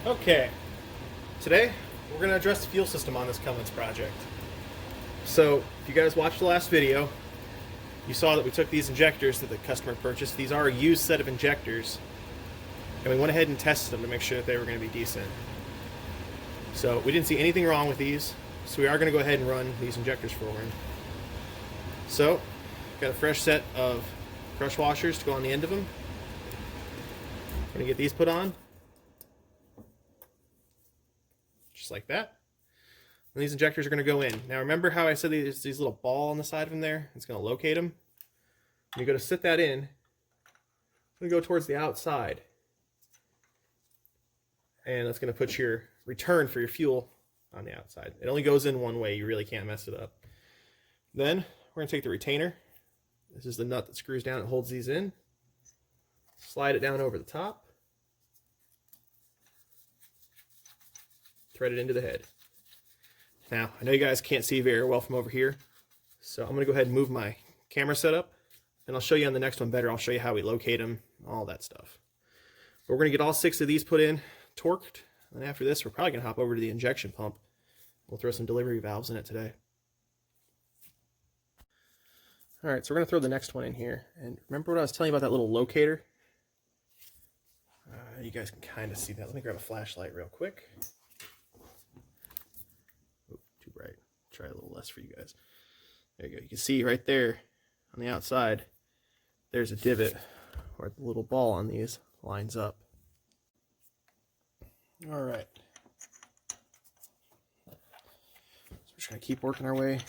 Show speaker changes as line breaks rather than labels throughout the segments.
Okay, today we're going to address the fuel system on this Cummins project. So, if you guys watched the last video, you saw that we took these injectors that the customer purchased. These are a used set of injectors, and we went ahead and tested them to make sure that they were going to be decent. So, we didn't see anything wrong with these, so we are going to go ahead and run these injectors forward. So, got a fresh set of crush washers to go on the end of them. We're going to get these put on. Just like that. And these injectors are going to go in. Now remember how I said there's these little ball on the side of them there? It's going to locate them. You're going to sit that in. It's going to go towards the outside. And that's going to put your return for your fuel on the outside. It only goes in one way. You really can't mess it up. Then we're going to take the retainer. This is the nut that screws down and holds these in. Slide it down over the top. Thread it into the head. Now, I know you guys can't see very well from over here, so I'm going to go ahead and move my camera setup, and I'll show you on the next one better. I'll show you how we locate them, all that stuff. But we're going to get all 6 of these put in, torqued, and after this, we're probably going to hop over to the injection pump. We'll throw some delivery valves in it today. Alright, so we're going to throw the next one in here, and remember what I was telling you about that little locator? You guys can kind of see that. Let me grab a flashlight real quick. Too bright. Try a little less for you guys. There you go. You can see right there on the outside, there's a divot where the little ball on these lines up. Alright. So we're just going to keep working our way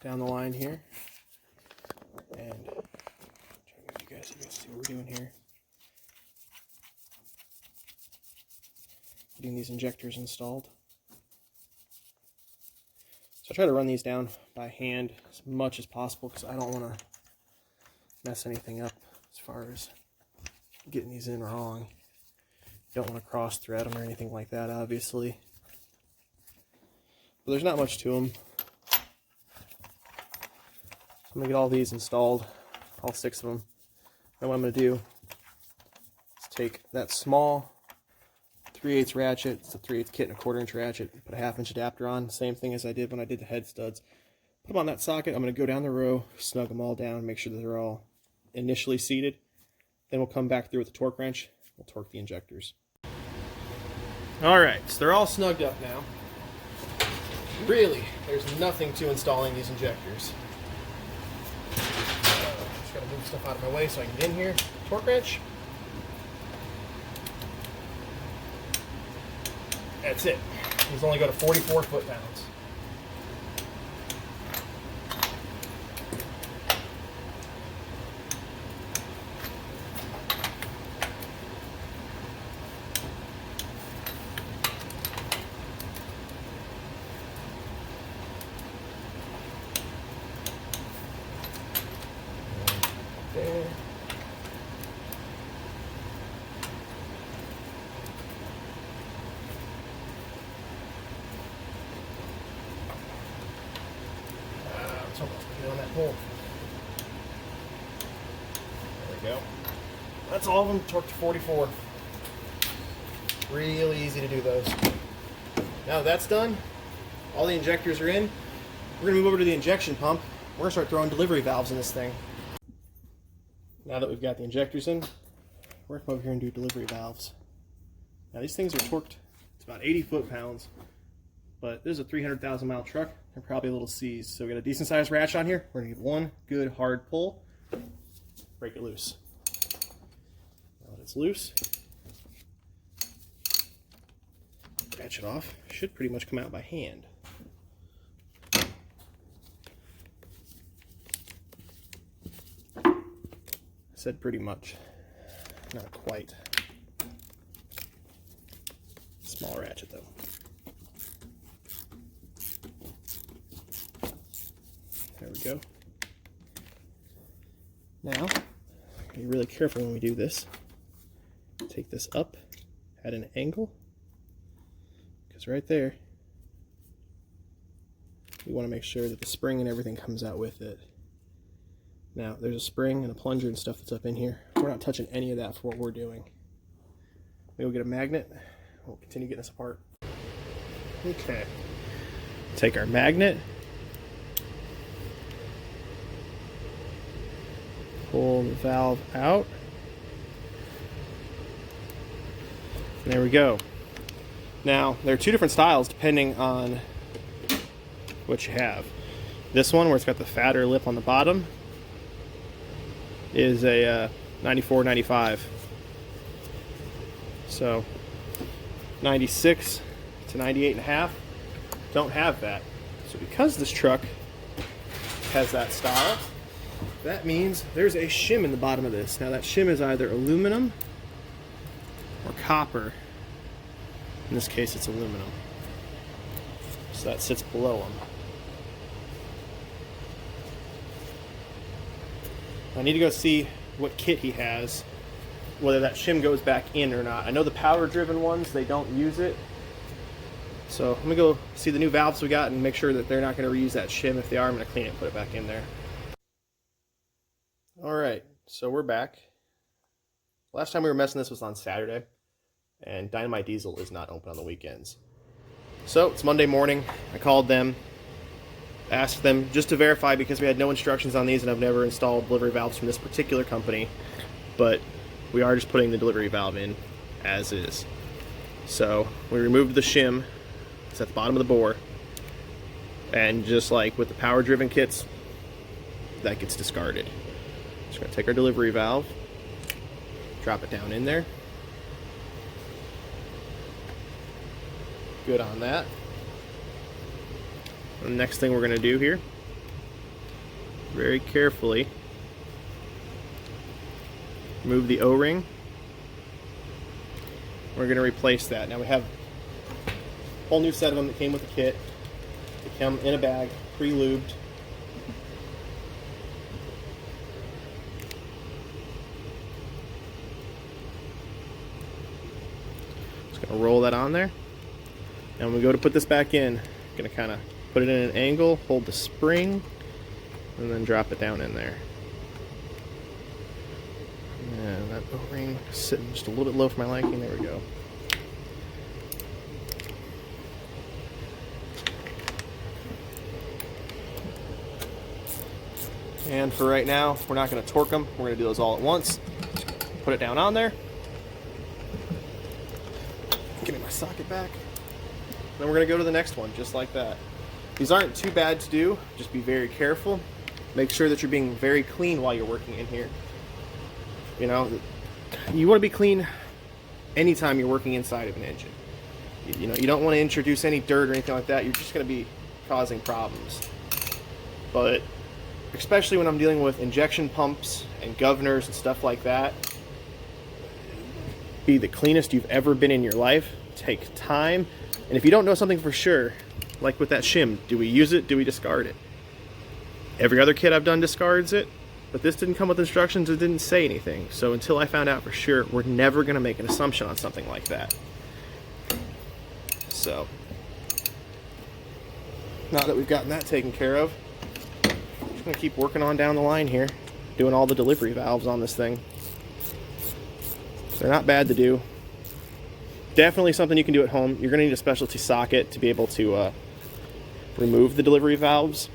down the line here. And try to get you guys see what we're doing here. Getting these injectors installed. So I try to run these down by hand as much as possible because I don't want to mess anything up as far as getting these in wrong. You don't want to cross thread them or anything like that, obviously. But there's not much to them. So I'm going to get all these installed, all 6 of them. And what I'm going to do is take that small 3/8 ratchet, it's a 3/8 kit and a 1/4 inch ratchet, put a 1/2 inch adapter on, same thing as I did when I did the head studs. Put them on that socket. I'm going to go down the row, snug them all down, make sure that they're all initially seated. Then we'll come back through with the torque wrench, we'll torque the injectors. Alright, so they're all snugged up now. Really, there's nothing to installing these injectors. Just got to move stuff out of my way so I can get in here. Torque wrench. That's it. These only go to 44 foot-pounds. There. On that hole. There we go. That's all of them torqued to 44. Really easy to do those. Now that that's done, all the injectors are in. We're going to move over to the injection pump. We're going to start throwing delivery valves in this thing. Now that we've got the injectors in, we're going to come over here and do delivery valves. Now these things are torqued. It's about 80 foot-pounds. But this is a 300,000 mile truck. They're probably a little seized. So we got a decent sized ratchet on here. We're going to give one good hard pull. Break it loose. Now that it's loose, ratchet off. Should pretty much come out by hand. I said pretty much. Not quite. Small ratchet though. There we go. Now, be really careful when we do this. Take this up at an angle, because right there, we want to make sure that the spring and everything comes out with it. Now, there's a spring and a plunger and stuff that's up in here. We're not touching any of that for what we're doing. Maybe we'll get a magnet. We'll continue getting this apart. Okay. Take our magnet. Pull the valve out. And there we go. Now, there are two different styles depending on what you have. This one, where it's got the fatter lip on the bottom, is a 94-95. So 96 to 98.5 don't have that. So because this truck has that style, that means there's a shim in the bottom of this. Now that shim is either aluminum or copper. In this case, it's aluminum. So that sits below them. I need to go see what kit he has, whether that shim goes back in or not. I know the power-driven ones, they don't use it. So I'm gonna go see the new valves we got and make sure that they're not gonna reuse that shim. If they are, I'm gonna clean it and put it back in there. All right, so we're back. Last time we were messing this was on Saturday, and Dynamite Diesel is not open on the weekends. So it's Monday morning. I called them, asked them just to verify, because we had no instructions on these and I've never installed delivery valves from this particular company, but we are just putting the delivery valve in as is. So we removed the shim. It's at the bottom of the bore, and just like with the power driven kits, that gets discarded. Just going to take our delivery valve, drop it down in there. Good on that. And the next thing we're going to do here, very carefully, remove the O-ring. We're going to replace that. Now we have a whole new set of them that came with the kit. They come in a bag, pre-lubed. Just going to roll that on there. And when we go to put this back in, I'm going to kind of put it in an angle, hold the spring, and then drop it down in there. And that O-ring is sitting just a little bit low for my liking. There we go. And for right now, we're not going to torque them. We're going to do those all at once. Put it down on there. Give me my socket back. Then we're going to go to the next one, just like that. These aren't too bad to do. Just be very careful. Make sure that you're being very clean while you're working in here. You know, you want to be clean anytime you're working inside of an engine. You know, you don't want to introduce any dirt or anything like that. You're just going to be causing problems. But especially when I'm dealing with injection pumps and governors and stuff like that, be the cleanest you've ever been in your life. Take time. And if you don't know something for sure, like with that shim, do we use it? Do we discard it? Every other kit I've done discards it, but this didn't come with instructions. It didn't say anything. So until I found out for sure, we're never going to make an assumption on something like that. So now that we've gotten that taken care of, I'm just going to keep working on down the line here, doing all the delivery valves on this thing. They're not bad to do. Definitely something you can do at home. You're going to need a specialty socket to be able to remove the delivery valves,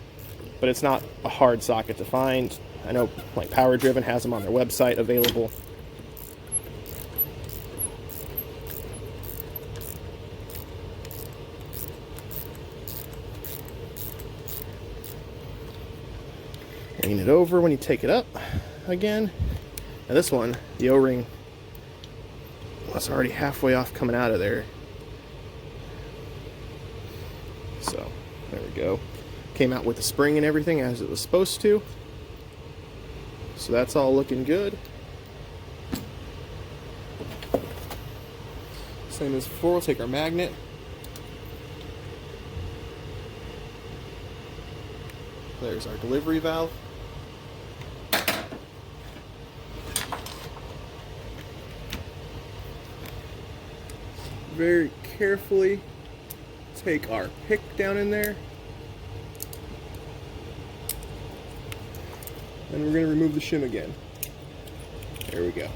but it's not a hard socket to find. I know like Power Driven has them on their website available. Lean it over when you take it up again. Now this one, the O-ring, was already halfway off coming out of there. So there we go. Came out with the spring and everything as it was supposed to. So that's all looking good. Same as before, we'll take our magnet. There's our delivery valve. Very carefully take our pick down in there. And we're going to remove the shim again. There we go.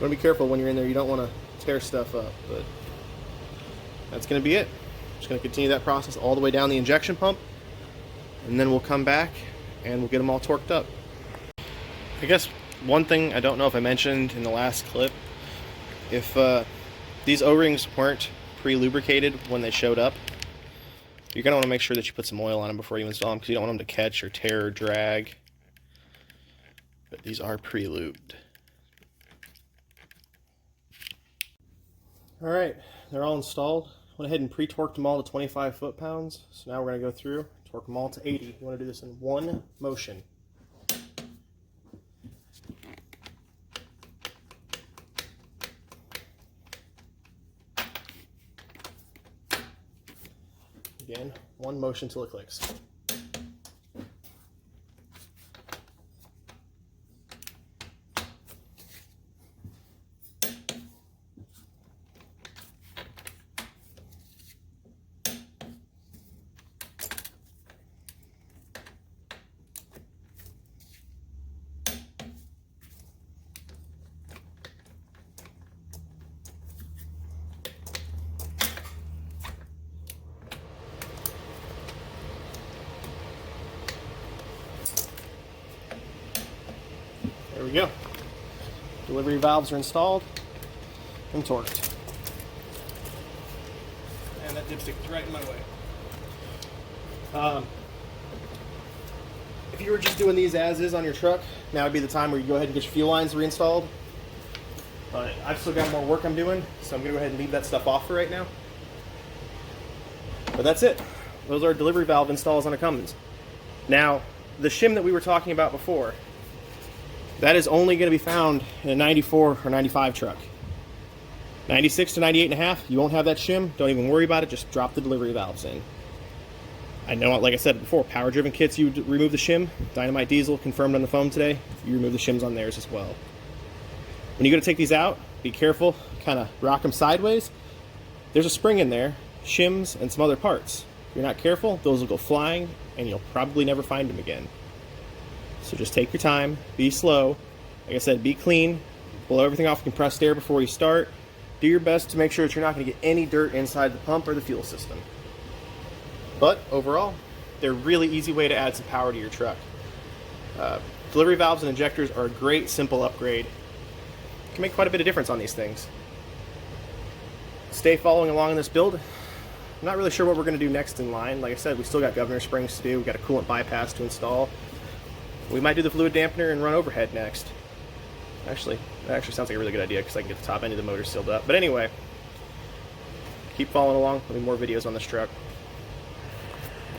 want to be careful when you're in there. You don't want to tear stuff up, but that's going to be it. Just going to continue that process all the way down the injection pump, and then we'll come back and we'll get them all torqued up. I guess one thing I don't know if I mentioned in the last clip, if these O-rings weren't pre-lubricated when they showed up, you're going to want to make sure that you put some oil on them before you install them, because you don't want them to catch or tear or drag. But these are pre-lubed. Alright, they're all installed. Went ahead and pre-torqued them all to 25 foot-pounds. So now we're going to go through, torque them all to 80. You want to do this in one motion. Again, one motion till it clicks. There we go. Delivery valves are installed and torqued. And that dipstick is right in my way. If you were just doing these as is on your truck, now would be the time where you go ahead and get your fuel lines reinstalled. But I've still got more work I'm doing, so I'm going to go ahead and leave that stuff off for right now. But that's it. Those are delivery valve installs on a Cummins. Now, the shim that we were talking about before, that is only going to be found in a 94 or 95 truck. 96 to 98.5, you won't have that shim. Don't even worry about it. Just drop the delivery valves in. I know, like I said before, power-driven kits, you remove the shim. Dynomite diesel confirmed on the phone today. You remove the shims on theirs as well. When you go to take these out, be careful. Kind of rock them sideways. There's a spring in there, shims, and some other parts. If you're not careful, those will go flying, and you'll probably never find them again. So just take your time, be slow. Like I said, be clean. Blow everything off with compressed air before you start. Do your best to make sure that you're not going to get any dirt inside the pump or the fuel system. But overall, they're a really easy way to add some power to your truck. Delivery valves and injectors are a great, simple upgrade. Can make quite a bit of difference on these things. Stay following along in this build. I'm not really sure what we're going to do next in line. Like I said, we still got governor springs to do. We've got a coolant bypass to install. We might do the fluid dampener and run overhead next. Actually, that actually sounds like a really good idea because I can get the top end of the motor sealed up. But anyway, keep following along. There'll be more videos on this truck.